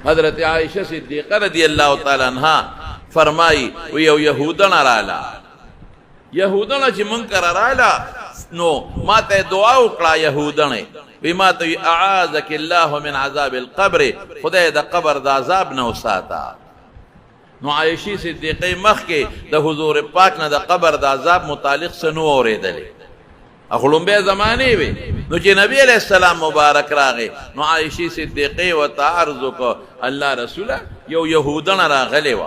حضرت عائشہ صدیقہ رضی اللہ تعالی عنہ فرمائی وی یو یهودن رالا یهودن چې منکر رالا نو ما ته دعا وکړه یهودن وی ما ته اعاذک الله من عذاب القبر خدای د قبر د عذاب نه وساته نو عائشہ صدیقہ مخ کې د حضور پاک نه د قبر د عذاب متعلق سنو اوریدلې اخلومبه زمانه وي نو چې نبی علیہ السلام مبارک راغی نو عائشہ صدیقہ و تعرض کو الله رسوله یو یهودن راغلی و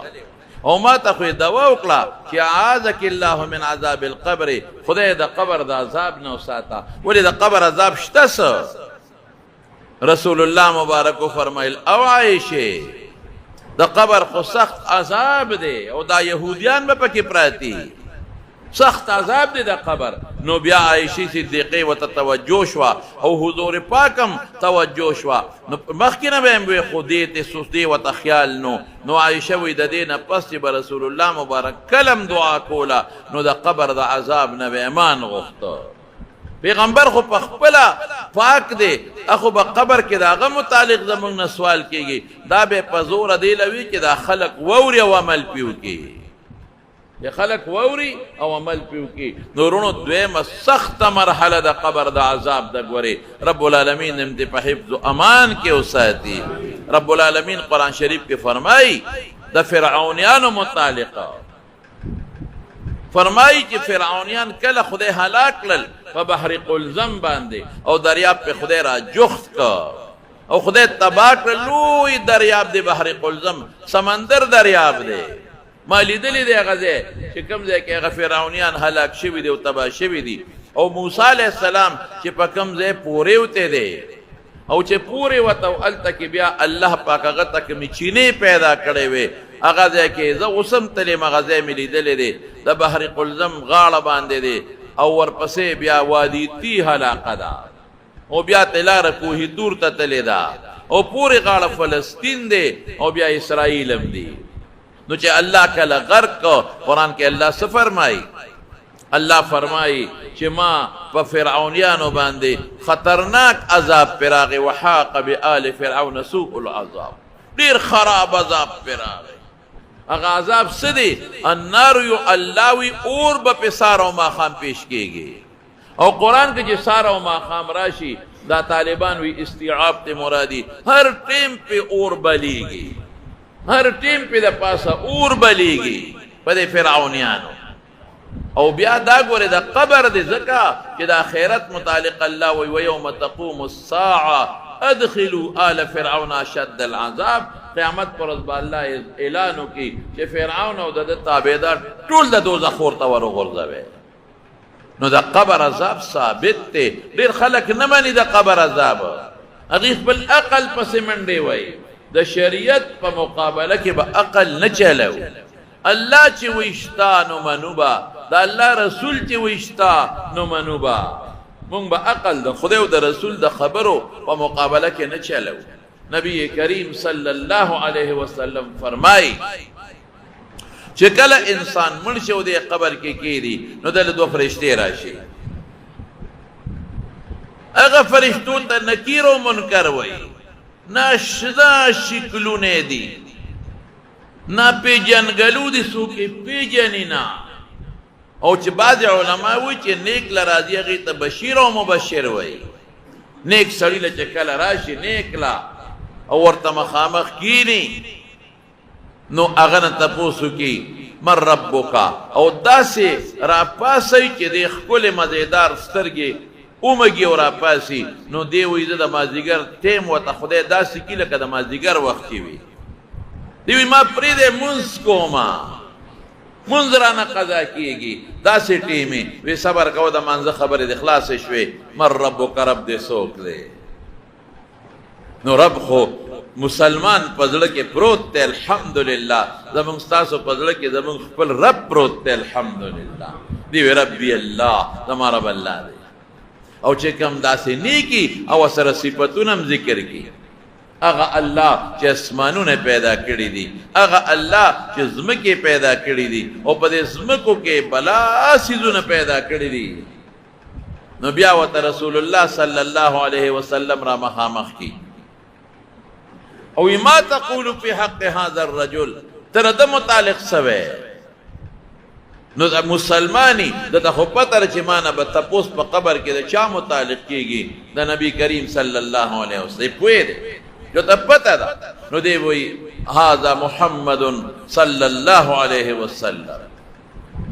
او ما ته خو دوا وکړه چې اعاذک الله من عذاب القبر خدای د قبر د عذاب نه وساته ولې د قبر عذاب شته رسول الله مبارک فرمایل او عائشہ د قبر خو سخت عذاب دی او دا يهوديان به پکې پراتی سخت عذاب دی د قبر نو بیا عائشہ صدیقہ و توجه شوا او حضور پاکم توجه شوا نو مخکې نه به خودی ته سستی و تخیال نو عائشہ وی د دینه پس چې رسول الله مبارک کلم دعا کولا نو د قبر د عذاب نه به ایمان غوښته پیغمبر خو پخپلا پاک دی اخو به قبر کې داغه متعلق زمونږ نه سوال کیږي دا به په زور دی لوي چې دا خلق ووري او عمل پیو کی یا خلق ووري او عمل پیو کی نورونو دویمه سخت مرحله د قبر د عذاب د ګوري رب العالمین هم دې په حفظ و امان کې اوساتي رب العالمین قرآن شریف کې فرمایي د فرعونیانو متعلقه فرمایي چې فرعونیان کله خدای هلاک کړل په بحر قلزم باندې او دریاب په خدای را جخت کا او خدای تباہ کړ لوی دریاب دی بحر قلزم سمندر دریاب دی ما لیدلی دی غزه چې کوم ځای کې هغه فرعونیان هلاک شوي دي او تباہ شوي دي او موسی علیہ السلام چې په کوم ځای پورې وته دی او چې پورې وته او الته کې بیا الله پاک هغه تک میچینه پیدا کړي وي هغه ځای کې زه اوسم تلې مغازه مې لیدلې دي د بحر قلزم غاړه باندې دي او ورپسې بیا وادي تی حلقه ده او بیا تلاره کوهی دور ته تلې ده او پورې غاړه فلسطین دی او بیا اسرائیل هم دی نو چې الله کله غرق کو قرآن کې الله څه فرمایي الله فرمایي چې ما په فرعونیانو باندې خطرناک عذاب پراغه وحاق بآل فرعون سوء العذاب ډیر خراب عذاب پراغه هغه عذاب څه دی النار یو الله وی اور به په سارو ما خام پیش کیږي او قرآن کې چې سارو ما خام راشي دا طالبان وی استیعاب ته مرادی هر ټیم په اور بلیږي هر ټیم په د پاسه اور بلیږي په فرعونیانو او بیا دا ګوره د قبر د زکا چې د آخرت متعلق الله وی ويوم تقوم الساعه ادخلوا آل فرعون اشد العذاب قیامت پر ورځ الله اعلان وکي چې فرعون او د تابعدار ټول د دوزخ ورته ورغورځوي نو د قبر عذاب ثابت دی ډیر خلک نه مانی د قبر عذاب هغه خپل عقل پس منډي وای د شریعت په مقابله کې به عقل نه چلو الله چې وشتا نو منوبا د الله رسول چې وشتا نو منوبا مونږ به عقل د خدای او د رسول د خبرو په مقابله کې نه چلو نبی کریم صلی الله علیه وسلم فرمای چې کله انسان مړ شو د قبر کې کېږي نو د دوه فرشتي راشي هغه فرشتو ته نکیر او منکر وایي ناشدا شکلونه دي نا پیجنګلو دي سوکې پیجنینا او چې بعض علما وایي چې نیک لراضی هغه ته بشیر او مبشر وایي نیک سړی له چې کله راشي نیک لا او ورته مخامخ کینی نو هغه نه تاسو کې مر ربک او داسې را پاسي چې د خپل مزیدار سترګې اومږي او را پاسي نو دی وې د مازیګر ټیم وته خدای داسې کې لکه د مازیګر وخت وي دی ما پرې د منس کوما منظرانه قضا کیږي داسې ټیمه وی صبر کو د منځ خبره د اخلاص شوي مر ربک رب دې سوک دې نو رب خو مسلمان پزړه کې پروت ته الحمدلله زمون تاسو پزړه کې زمون خپل رب پروت ته الحمدلله دی ربي الله زما رب الله دی او چې کوم داسې نیکی او سره صفاتونه ذکر کی هغه الله چې اسمانونه پیدا کړی دي هغه الله چې زمکه پیدا کړی دي او په دې زمکو کې بلا سيزونه پیدا کړی دي نو بیا وت رسول الله صلی الله علیه وسلم را مخامخ کی او ما تقول فی حق هذا الرجل تر د متعلق سوی نو مسلمانی د خو پتر چې مانه به تپوس په قبر کې د چا متعلق کیږي د نبی کریم صلی الله علیه وسلم پوی دی جو ته پته ده نو دی وی هذا محمد صلی الله علیه وسلم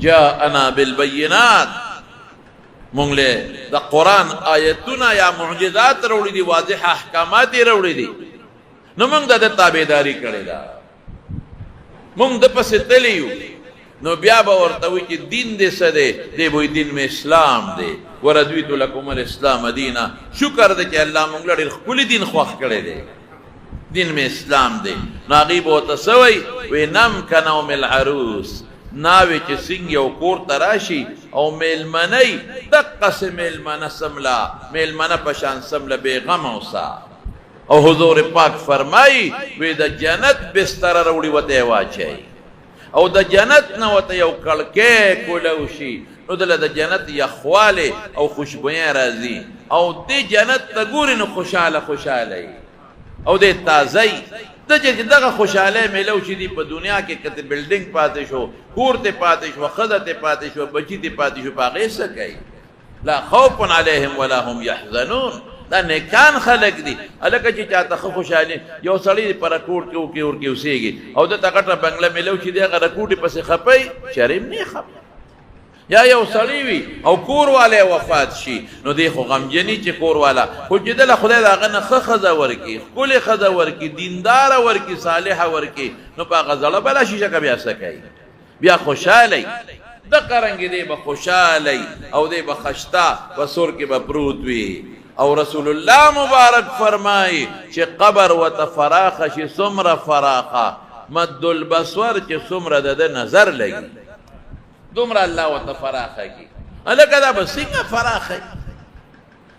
جاءنا بالبینات مونږ له د قرآن آیتونه یا معجزات راوړي دي واضح احکامات راوړي دي نو مونږ د تابعداري کړې ده مونږ د پسې تلیو نو بیا به ورته وي چې دین دې څه دی دی به دین مې اسلام دی وردویت لکم الاسلام دینا شکر دی چې الله مونږ له ډېر ښکلي دین خوښ کړی دی دین مې اسلام دی نو هغوی به ورته څه وایي وی نم کنوم العروس ناوې چې څنګه یو کور ته راشي او میلمنۍ دقسې میلمنه سمله میلمنه په شان سمله بېغمه اوسه او حضور پاک فرمایي وی د جنت بستره راوړي ورته یې واچوي او د جنت نه ورته یو کړکۍ کولی شي نو دله د جنت یخوالی او خوشبویی راځي او دې جنت ته ګوري نو خوشحاله خوشحاله او دې تازه د چې دغه خوشحالی میلو چې دي په دنیا کې که ته بلډینګ پاتې شو کور ته پاتې شو ښځه ته پاتې شو بچي ته پاتې شو په هغې څه کوي لا خوف علیهم ولا هم یحزنون دا نیکان خلق دي هلکه چې چاته ښه خوشحالي یو سړی په رکوټ کې وکې ورکې اوسېږي او دته غټه بنګله میلو چې دی هغه رکوټې پسې خپی شرم نه خپي یا یو سړی وي او کور والی وفات شي نو دی خو غمجني چې کور والا خو چې دله خدای د هغه نه ښه ښځه ورکړي ښکلې ښځه ورکړي دینداره ورکړي صالحه ورکړي نو په هغه زړه بله شیشه که بیا څه کوي بیا خوشحالی دقه رنګې دی به خوشحالی او دی به خشته په سور کې به پروت وي او رسول الله مبارک فرمای چې قبر ورته فراخه شي څومره فراخه مد البصر چې څومره د نظر لګي دومره الله ورته فراخه کړي هلکه دا به څنګه فراخه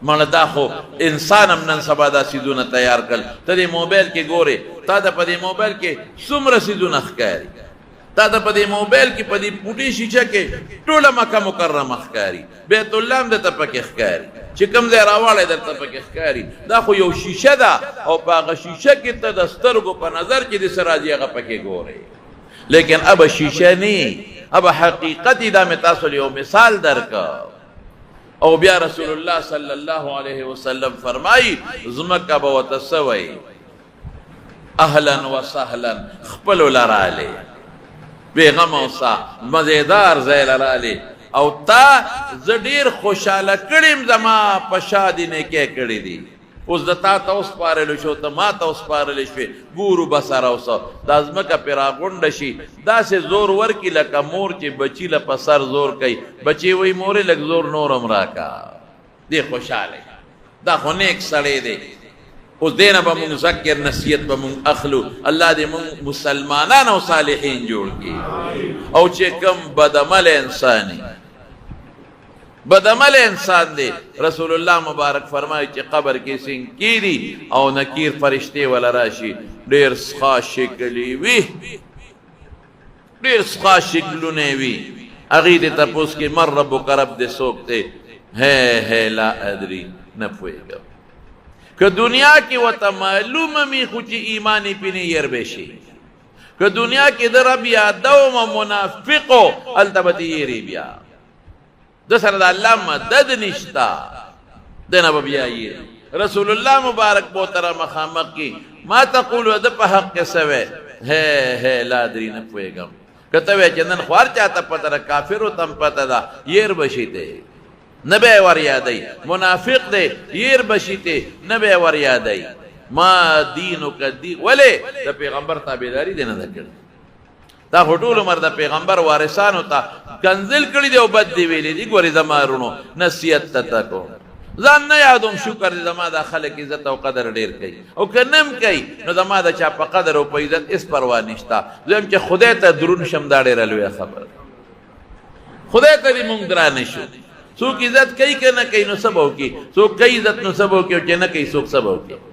مړه دا خو انسان هم نن سبا دا څیزونه تیار کړل ته دې موبایل کې ګورې تا ته په دې موبایل کې څومره څیزونه ښکاري تا ته په دې موبایل کې په دې پوټي شیشه کې ټوله مکه مکرمه ښکاري بیت الله هم درته پکې ښکاري چې کوم ځای راواړی درته پکې ښکاري دا خو یو شیشه ده او په هغه شیشه کې ته د سترګو په نظر چې د څه راځي هغه پکې ګورې لیکن اب شیشه نه اب حقیقت دا مې تاسو له یو مثال درکړ او بیا رسول الله صلی الله علیه وسلم فرمایي ځمکه به ورته څه وایي اهلا وسهلا خپلو لرالی بېغمه اوسه مزېدار ځای لرالی او تا زه ډېر خوشحاله کړیم زما په شا دې نیکۍ کړې دي اوس د تا ته وسپارلو شو ته ما ته وسپارلی شوې ګورو به سره اوسه دا ځمکه پرې راغونډه شي داسې زور ورکړي لکه مور چې بچي له په سر زور کوي بچي وایي مورې لږ زور نور هم راکړه دې خوشحاله دا خو نیک سړی دی اوس دې نه به مونږ ذکر نصیحت به مونږ اخلو الله دې مونږ مسلمانان او صالحین جوړ کړي او چې کوم بدعمل انسانی بدعمل انسان دی رسول الله مبارک فرمایي چې قبر کې سنګ کیدي او نکیر فرشتې ولا راشي ډېر سخا شکلي وي ډېر سخا شکلونه وي هغې دې تپوس کې من ربک رب دې څوک دی ہے لا ادري نه پوهېږم که دنیا کې ورته معلومه وي خو چې ایمان یې پې نه ير به شي که دنیا کې د رب یادومه منافقو هلته به دې یېرې بیا د سره د الله مدد نشتا دنه به بیا یېرې رسول الله مبارک بوتره مخامخ کی ما تقولو د په حق کې سوی ہے لا ادري نه پوهېږم که ته وایې چې نن خو هر چا ته پته ده کافرو ته هم پته ده یېر به شي دی نه به یې ور یادوي منافق دی یېر به شي دی نه به یې ور یادوي ما دینک دین ولې د پیغمبر تابعداري دې نه ده کړې دا خو ټول عمر د پیغمبر وارثانو ته کنزل کړي دي او بد دي ویلي دي ګورې زما ورونو نصیحت ته کوم ځان نه یادوم شکر دې زما دا خلک عزت او قدر ډېر کوي او که نه هم کوي نو زما د چا په قدر او په عزت هېڅ پروا نشته زه چې خدای ته درون شم دا ډېره لویه خبره خدای ته دې مونږ درانه شو څوک عزت کوي که نه کوي نو څه به وکړي څوک کوي عزت نو څه به وکړي او چې نه کوي څوک څه به وکړي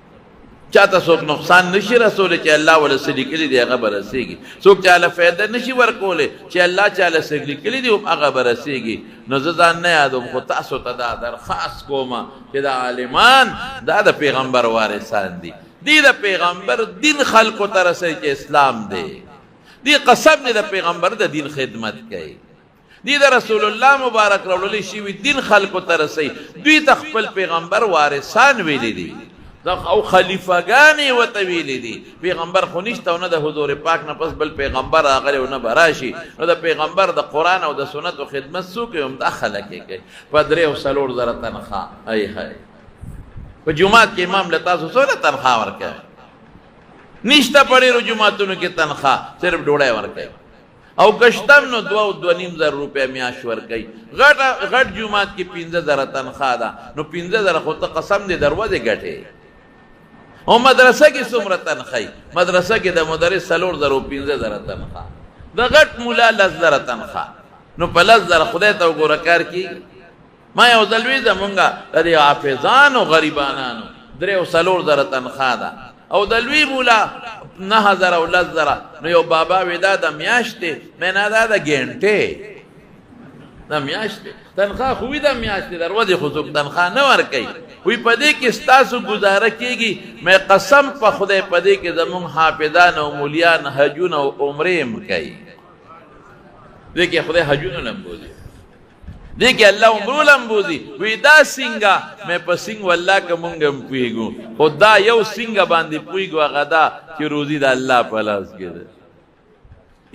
چاته څوک نقصان نشي رسولی چې الله وله څه لیکلي دي هغه به رسېږي څوک چاله فایده نشي ورکولی چې الله چاله څه لیکلي دي هغه به رسېږي نو زه ځان نه یادوم خو تاسو ته دا درخواست کومه چې دا عالمان دا د پیغمبر وارثان دي دی د پیغمبر دین خلقو ته رسوي چې اسلام دی. دی قسم دی د پیغمبر د دین خدمت کوي. دی د رسول الله مبارک راوړلی شوي دین خلقو ته رسوي. دوی ته خپل پیغمبر وارثان ویلی دي او خلیفګانې ورته ویلي دي. پیغمبر خو نشته او نه د حضور پاک نه پس بل پیغمبر راغلی او نه به راشي. نو د پیغمبر د قرآن او د سنتو خدمت څوک کوي؟ همدا خلک یې کوي په 3 او 4 زره تنخواه. ای های په جومات کې امام له تاسو څومره تنخواه ورکوي؟ نشته په ډېرو جوماتونو کې تنخواه، صرف ډوډۍ ورکوي او کشتم نو 2.5 روپۍ میاشت ورکوي. غټ جومات کې 15,000 تنخواه ده. نو 15,000 خو ته قسم دې دروازې ګټې. او مدرسه کې څومره تنخواه؟ مدرسه کې د مدرس 4,000 او 15,000 تنخواه، د غټ مولا 10,000 تنخواه. نو په 10,000 خدای ته وګوره کار کېږي. ما یو ځل وی زمونږ د دې حافظانو غریبانانو 3 او 4,000 تنخواه ده او د لوی مولا 9,000 او 10,000. نو یو بابا وی دا د میاشتې مینه دا د ګنټې د میاشتې تنخواه خو وي د میاشتې د ورځې خو څوک تنخواه نه ورکوي. وی په دې کې ستاسو ګزاره کېږي. مې قسم په خدای په دې کې زمونږ حافظان او مولیان حجونه او عمرې هم کوي. دې کې خدای حجونه نه بوزي، دې کې الله عمرونه هم بوزي. وی دا سینګه مې په سینګ والله که مونږ هم پوهېږو، خو دا یو سینګه باندې پوهېږو هغه دا چې روزي د الله په لاس کې ده،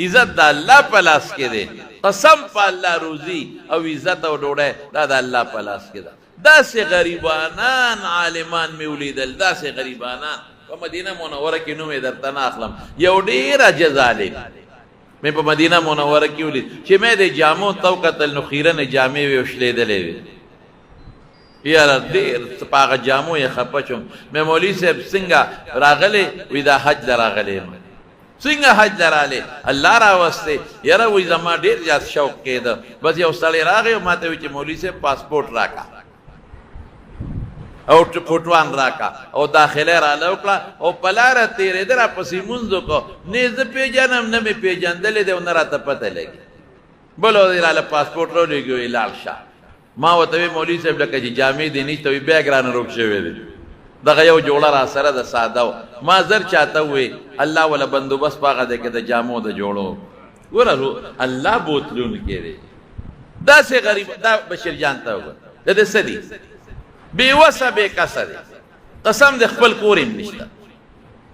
عزت د الله په لاس کې ده. قسم په الله روزي او عزت او ډوډۍ دا د الله په لاس کې ده. داسې غریبانان عالمان مې ولیدل، داسې غریبانان په مدینه منوره کې نوم یې درته نه اخلم. یو ډېر عجز عالم مې په مدینه منوره کې ولید چې مې د جامو ته وکتل نو خیرنې جامې وې وشلېدلې وې. یاره ډېر په هغه جامو یې خفه شوم. مې مولوي صاحب څنګه راغلی؟ وی دا حج له راغلی یم. څنګه حج له راغلی؟ الله راوستې. یاره وی زما ډېر زیات شوق کېده. بس یو سړی راغی او ما ته وی چې مولوي صاحب پاسپورټ راکړه او فوټوان راکا او داخله را لوکړه او په لاره تېرېده را پسې مونځ وکړو. نه زه پېژنم نه مې پېژندلی دی او نه راته پته لګي. بل ورځ راله پاسپورټ راولېږي وایي لاړ شه. ما ورته وی مولوي صاحب لکه چې جامې دې نشته وي بیګ رانه روک شوی دی. دغه یو جوړه را سره د ساده و. ما زر چاته ووی الله وله بندوبست په هغه دی کې د جامو د جوړو. ګوره الله بوتلونکی دی. داسې غریب دا بشیر جان ته وګوره د دې څه دي؟ بے وسه بے کسه دی. قسم د خپل کور هم نشته.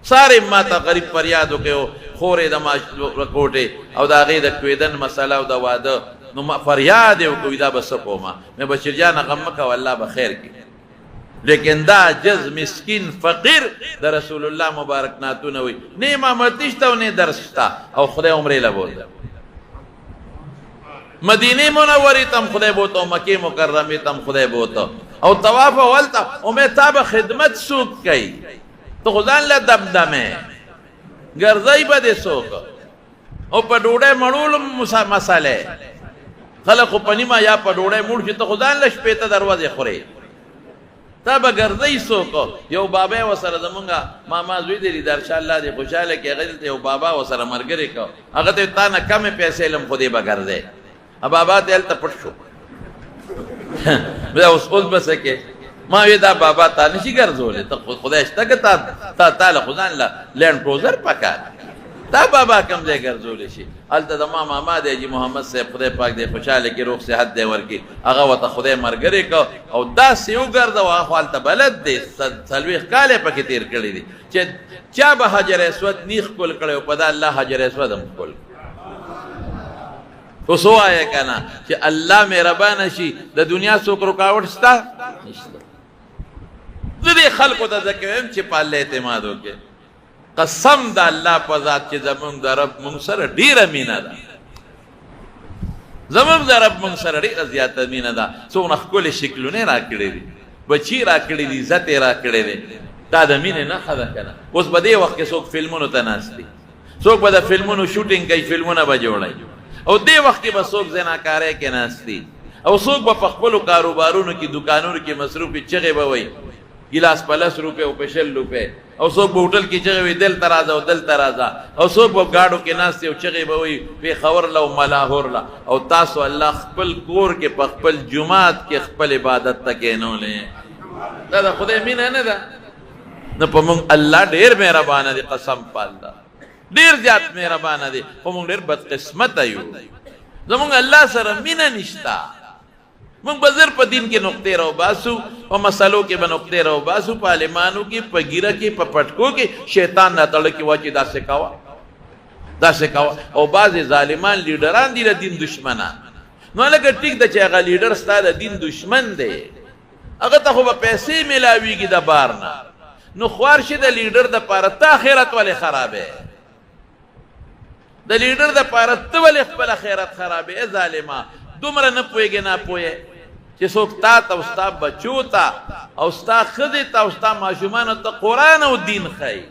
سارے ما ته غریب فریاد وکړو خورې د ما کوټې او د هغې د کویدن مسله او د واده. نو ما فریاد یې وکړو دا به څه کومه. مې بشیر جانه غم مه کوه الله به خیر کړي. لیکن دا عجز مسکین فقیر د رسول الله مبارک نعتونه وي. نه امامت شته او نه درس شته او خدای عمرې له بوته. مدینه منورې ته هم خدای بوته او مکې مکرمې ته هم خدای بوته او طواف اولته. او مې تا به خدمت څوک کوي؟ ته خو ځان له دمدمې ګرځئ به دې څوک او په ډوډۍ مړولو مسئلې. خلک خو په نیمه یا په ډوډۍ مړ شي، ته خو ځان له شپېته دروازې خورې. تا به ګرځئ څوک؟ یو بابا یې ورسره زمونږ ماما زوی دی لیدارشاه الله دې خوشحاله کړي. هغه دلته یو بابا ورسره ملګری کړ. هغه ته تا نه کمې پیسې لم خو دې به ګرځې. بابا ته هلته پټ شو. بیا اوس به څه کې؟ ما وی دا بابا تا نشي ګرځولی. ته خدای شته که تا له خو ځان له لینډ کروزر پکار دا بابا کوم ځای ګرځولی شي؟ هلته د ما ماما دی حاجي محمد صاحب خدای پاک دې خوشحاله کړي روغ صحت دی ورکړي. هغه ورته خدای ملګری کړ او داسې وګرځوه. هغه خو هلته بلد دی، 40 کاله پکې تېر کړي دي چې چا به حجر اسود نیخ کول کړی او په دا الله حجر اسود هم کول. اوس ووایه که نه چې الله مهربانه شي د دنیا څوک رکاوټ شته؟ نشته. زه دې خلکو ته زه کویم چې په الله اعتماد وکړي. قسم د الله په ذات چې زمونږ د رب مونږ سره ډېره مینه ده. زمونږ د رب مونږ سره ډېره زیاته مینه ده. څومره ښکلې شکلونه یې راکړي دي، بچي راکړي دي، عزت یې راکړی دی. دا د مینې نښه ده که نه؟ اوس په دې وخت کې څوک فلمونو ته ناست دي، څوک به د فلمونو شوټینګ کوي، فلمونه به جوړوي. او دې وخت کې به څوک زناکارۍ کې ناست دي او څوک به په خپلو کاروبارونو کې دکانونو کې مصروف وي. چغې به وایي ګیلاس په 10 روپۍ او په 20 روپۍ. او څوک به هوټل کې چغې وایي دلته راځه او دلته راځه. او څوک به ګاډو کې ناست او چغې به وایي پېښور له او ملاهور له. او تاسو الله خپل کور کې په خپل جومات کې خپل عبادت ته کښېنولی. دا د خدای مینه نه ده؟ نو په مونږ الله ډېر مهربانه دی، قسم په الله ډېر زیات مهربانه دی، خو مونږ ډېر بدقسمته یو. زمونږ الله سره مینه نشته. مونږ به زر په دین کې نقطې راوباسو، په مسلو کې به نقطې راوباسو، په عالمانو کې، په ګیره کې، په پټکو کې شیطان راتړه کې واچي داسې کوه داسې کوه. او بعضې ظالمان لیډران دي د دین دشمنان. نو لکه ټیک ده چې هغه لیډر ستا د دین دشمن دی، هغه ته خو به پیسې میلاویږي د بار نه. نو خوار شي د لیډر دپاره ته آخرت ولې خرابې؟ د لیډر دپاره ته ولې خپل آخرت خرابې؟ ای ظالمه دومره نه پوهېږې ناپوهې چې څوک تا ته او ستا بچو ته او ستا ښځې ته او ستا ماشومانو ته قرآن او دین ښیي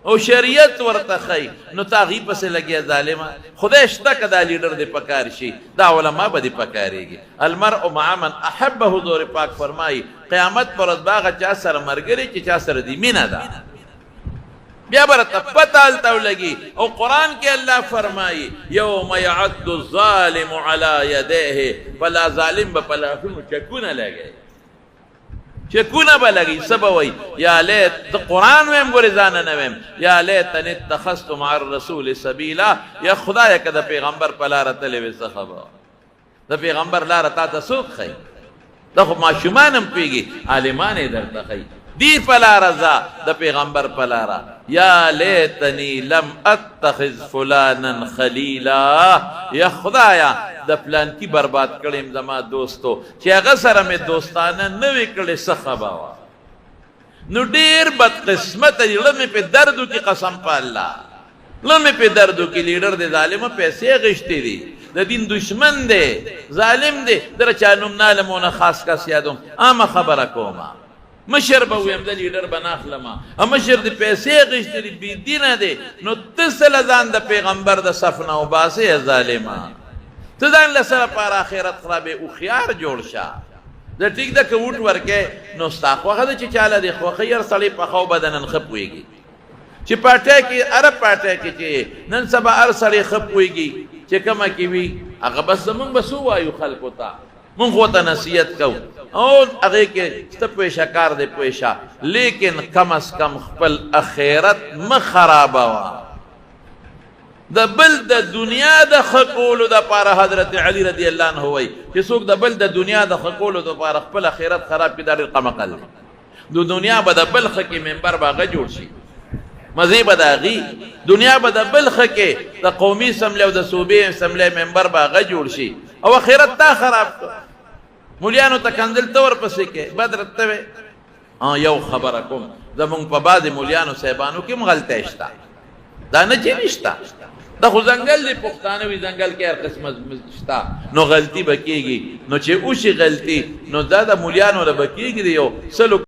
او شریعت ورته ښیي، نو ته هغې پسې لګیا ظالمه. خدای شته که دا لیډر دې پکار شي، دا علما به دې پکارېږي. المرء مع من احبه، حضور پاک فرمایي قیامت پر ورځ به هغه چا سره ملګری چې چا سره دې مینه ده، بیا به راته پته هلته ولګي. او قرآن کې الله فرمایي یوم یعد الظالم علی یدیه، بلا ظالم به په لاسونو چکونه لګوي، چکونه به لګي. څه به وایي؟ یا لیت د قرآن ویم ګورې ځانه نه ویم، یا لیتنی اتخذت مع الرسول سبیلا، یا خدایه که د پیغمبر په لاره تللی وې څه خبره؟ د پیغمبر لاره تا ته څوک ښیي؟ دا خو ماشومان هم پوهېږي، عالمان یې درته ښیي. دی په لاره ځه د پیغمبر په لاره. یا لیتنی لم اتخذ فلانا خلیلا، یا خدایا د پلانکی برباد کړم زما دوستو چې هغه سره مې دوستانه نه وې کړې څه خبره؟ نو ډېر بدقسمته دی. زړه مې پې درد وکړي، قسم په الله زړه مې پې درد وکړي. لیډر دی ظالمه، پیسې غشتې دي، د دین دشمن دی، ظالم دی. در چا نوم نه علم ونه خاص کس یادوم، عامه خبره کومه. مشر به ویم د لیډر به ناخلمه، مشر د پیسې غشتې دي، بېدینه دی. نو ته څه له ځان د پیغمبر د صف نه وباسې ظالمه؟ ته ځان له څه لپاره آخرت خرابې؟ هوښیار جوړ شه. زه ټیک ده که ووټ ورکې نو ستا خوښه ده چې چاله دې خوښوي. هر سړی پخه او بدنن ښه پوهېږي چې پارټۍ کې هره پارټۍ کې چې نن سبا هر سړی ښه پوهېږي چې کومه کې وي هغه بس زمونږ به څه ووایو خلکو ته؟ مونږ ورته نصیحت کوو او هغې کې ته پوه شه، کار دې پوه شه، لیکن کم از کم خپل اخرت مه خرابوه. د بل د دنیا د ښه کولو دپاره حضرت علي رضی الله عنه وایي چې څوک د بل د دنیا د ښه کولو دپاره خپل اخرت خراب کړي، دا ډېر قمقل دی. د دنیا به د بل ښه کې ممبر به هغه جوړ شي، مزې به د هغې دنیا به د بل ښه کې د قومي اسمبلۍ او د صوبې اسمبلۍ ممبر به هغه جوړ شي، او اخرت تا خراب کړ. مولیانو ته کنځل ته ورپسې کې بد رته وې. یو خبره کوم، زمونږ په بعضې مولیانو صاحبانو کې هم غلطی شته، دا نه چې نشته، دا خو ځنګل دی، پښتانه وي ځنګل کې هر قسمه شته، نو غلطي به کېږي. نو چې وشي غلطي نو دا د مولیانو نه به کېږي د یو سلو